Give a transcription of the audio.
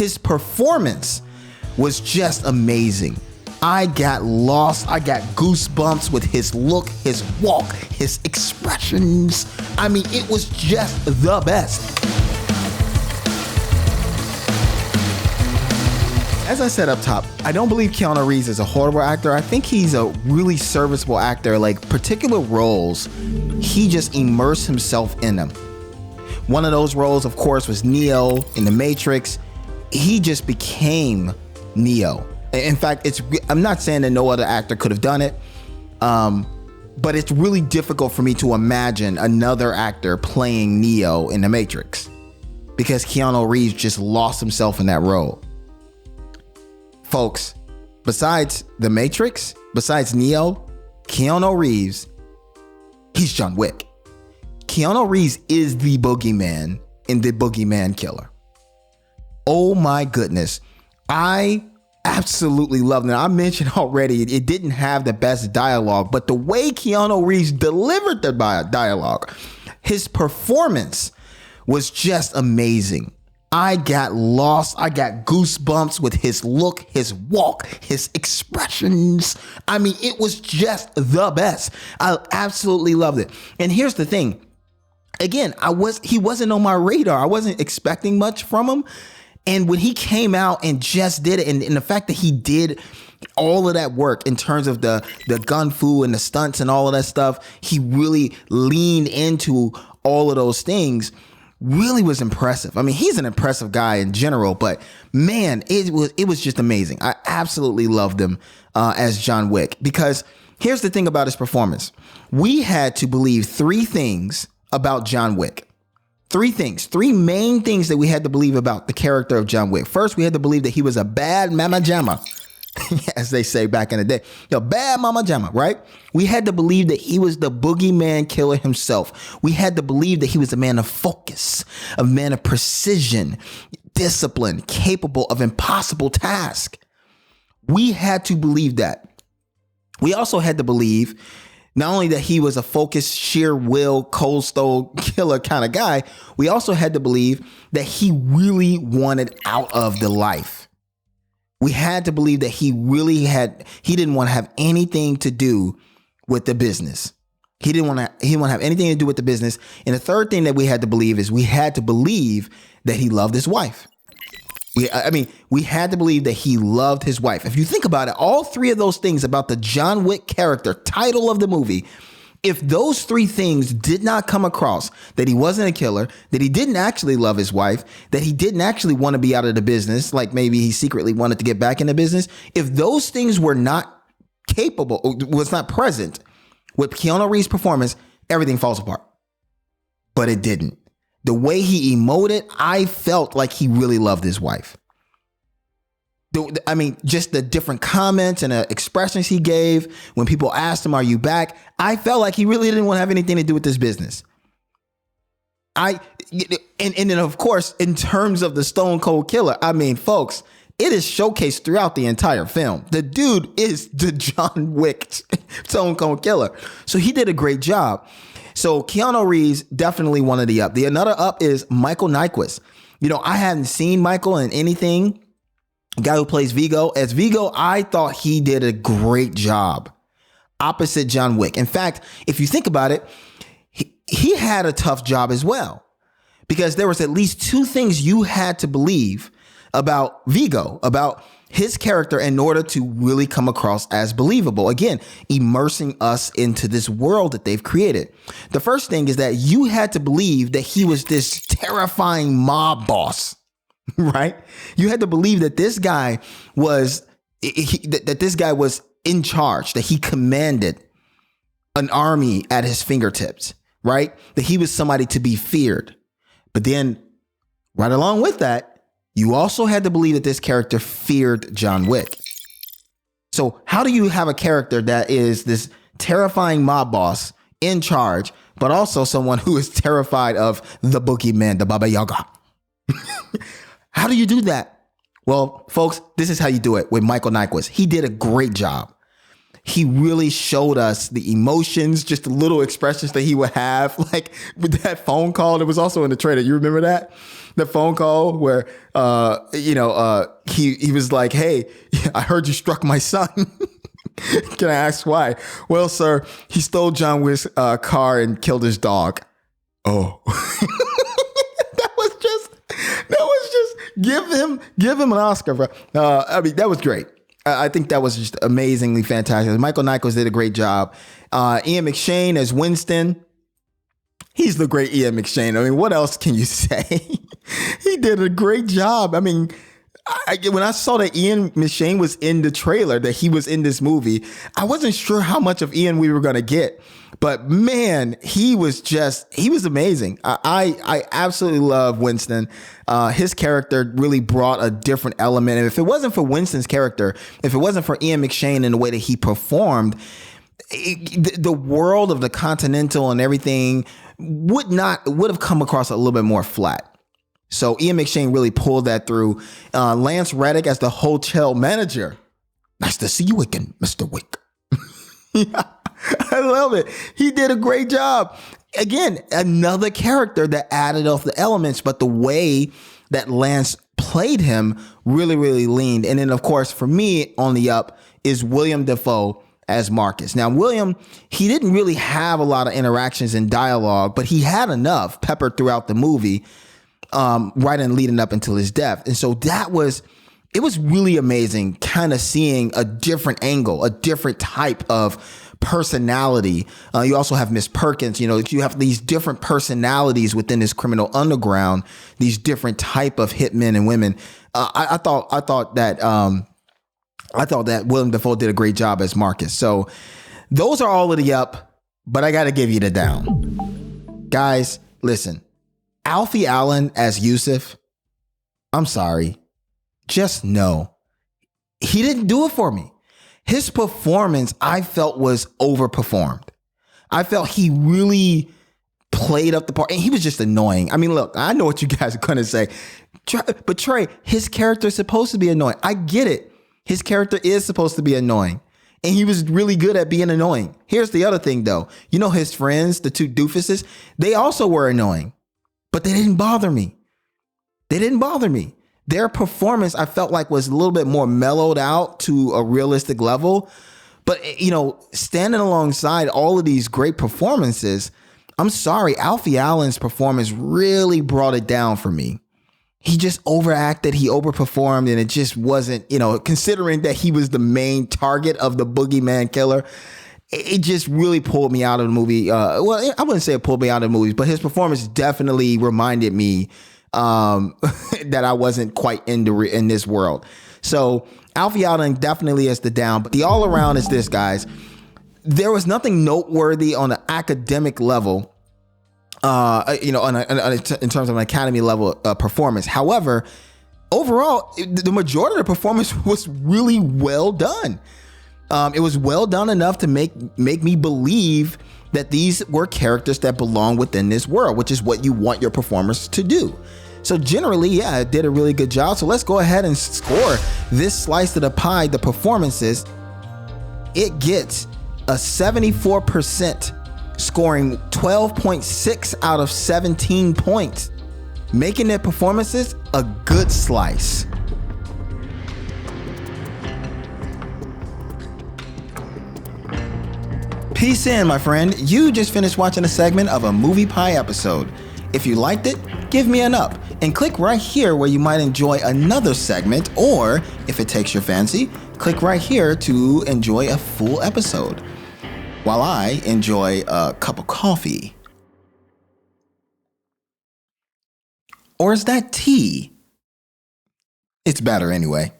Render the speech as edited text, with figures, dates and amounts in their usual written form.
His performance was just amazing. I got lost. I got goosebumps with his look, his walk, his expressions. I mean, it was just the best. As I said up top, I don't believe Keanu Reeves is a horrible actor. I think he's a really serviceable actor. Like particular roles, he just immersed himself in them. One of those roles, of course, was Neo in The Matrix. He just became Neo. In fact, I'm not saying that no other actor could have done it, but it's really difficult for me to imagine another actor playing Neo in The Matrix because Keanu Reeves just lost himself in that role. Folks, besides The Matrix, besides Neo, Keanu Reeves, he's John Wick. Keanu Reeves is the boogeyman in The Boogeyman Killer. Oh my goodness. I absolutely loved it. I mentioned already, it didn't have the best dialogue, but the way Keanu Reeves delivered the dialogue, his performance was just amazing. I got lost. I got goosebumps with his look, his walk, his expressions. I mean, it was just the best. I absolutely loved it. And here's the thing. Again, he wasn't on my radar. I wasn't expecting much from him. And when he came out and just did it, and the fact that he did all of that work in terms of the gun fu and the stunts and all of that stuff, he really leaned into all of those things. Really was impressive. I mean, he's an impressive guy in general, but man, it was just amazing. I absolutely loved him as John Wick because here's the thing about his performance. We had to believe three things about John Wick. Three main things that we had to believe about the character of John Wick. First, we had to believe that he was a bad mama jamma, as they say back in the day. Bad mama jamma, right? We had to believe that he was the boogeyman killer himself. We had to believe that he was a man of focus, a man of precision, discipline, capable of impossible tasks. We had to believe that. We also had to believe not only that he was a focused, sheer will, cold stone killer kind of guy, we also had to believe that he really wanted out of the life. We had to believe that he didn't want to have anything to do with the business. He didn't want to have anything to do with the business. And the third thing that we had to believe is we had to believe that he loved his wife. We had to believe that he loved his wife. If you think about it, all three of those things about the John Wick character, title of the movie, if those three things did not come across, that he wasn't a killer, that he didn't actually love his wife, that he didn't actually want to be out of the business, like maybe he secretly wanted to get back in the business, if those things were not was not present with Keanu Reeves' performance, everything falls apart. But it didn't. The way he emoted, I felt like he really loved his wife. Just the different comments and the expressions he gave when people asked him, "Are you back?" I felt like he really didn't want to have anything to do with this business. And then of course, in terms of the Stone Cold Killer, folks, it is showcased throughout the entire film. The dude is the John Wick Stone Cold Killer. So he did a great job. So Keanu Reeves, definitely one of the up. Another up is Michael Nyqvist. I hadn't seen Michael in anything. The guy who plays Vigo. As Vigo, I thought he did a great job opposite John Wick. In fact, if you think about it, he had a tough job as well because there was at least two things you had to believe about Vigo, about his character in order to really come across as believable. Again, immersing us into this world that they've created. The first thing is that you had to believe that he was this terrifying mob boss, right? You had to believe that this guy was in charge, that he commanded an army at his fingertips, right? That he was somebody to be feared. But then right along with that, you also had to believe that this character feared John Wick. So how do you have a character that is this terrifying mob boss in charge, but also someone who is terrified of the boogeyman, the Baba Yaga? How do you do that? Well, folks, this is how you do it with Michael Nyqvist. He did a great job. he really showed us the emotions, just the little expressions that he would have, like with that phone call that was also in the trailer. You remember that? The phone call where, he was like, "Hey, I heard you struck my son." Can I ask why? Well, sir, he stole John Wick's car and killed his dog. Oh, that was just give him an Oscar. That was great. I think that was just amazingly fantastic. Michael Nichols did a great job. Ian McShane as Winston. He's the great Ian McShane. I mean, what else can you say? He did a great job. I mean, when I saw that Ian McShane was in the trailer, that he was in this movie, I wasn't sure how much of Ian we were going to get. But man, he was amazing. I absolutely love Winston. His character really brought a different element. And if it wasn't for Winston's character, if it wasn't for Ian McShane and the way that he performed, the world of the Continental and everything would have come across a little bit more flat. So Ian McShane really pulled that through. Lance Reddick as the hotel manager. Nice to see you again, Mr. Wick. Yeah, I love it. He did a great job. Again, another character that added off the elements, but the way that Lance played him really, really leaned. And then, of course, for me on the up is William Dafoe as Marcus. Now, William, he didn't really have a lot of interactions and dialogue, but he had enough peppered throughout the movie, right and leading up until his death. And so it was really amazing kind of seeing a different angle, a different type of personality. You also have Miss Perkins, you have these different personalities within this criminal underground, these different type of hitmen and women. I thought that William Dafoe did a great job as Marcus. So those are all of the up, but I got to give you the down. Guys, listen, Alfie Allen as Yusuf, I'm sorry. Just no, he didn't do it for me. His performance, I felt, was overperformed. I felt he really played up the part, and he was just annoying. I mean, look, I know what you guys are going to say, but Trey, his character is supposed to be annoying. I get it. His character is supposed to be annoying, and he was really good at being annoying. Here's the other thing, though. His friends, the two doofuses, they also were annoying, but they didn't bother me. Their performance, I felt like, was a little bit more mellowed out to a realistic level. But, standing alongside all of these great performances, I'm sorry, Alfie Allen's performance really brought it down for me. He just overacted, he overperformed, and it just wasn't, considering that he was the main target of the boogeyman killer, it just really pulled me out of the movie. Well, I wouldn't say it pulled me out of the movies, but his performance definitely reminded me that I wasn't quite in this world. So Alfie Allen definitely is the down, but the all around is this, guys. There was nothing noteworthy on an academic level, in terms of an Academy level performance. However, overall, the majority of the performance was really well done. It was well done enough to make me believe that these were characters that belong within this world, which is what you want your performers to do. So generally, yeah, it did a really good job. So let's go ahead and score this slice of the pie, the performances. It gets a 74%, scoring 12.6 out of 17 points, making their performances a good slice. Peace in, my friend. You just finished watching a segment of a Movie Pie episode. If you liked it, give me an up and click right here where you might enjoy another segment, or if it takes your fancy, click right here to enjoy a full episode while I enjoy a cup of coffee. Or is that tea? It's better anyway.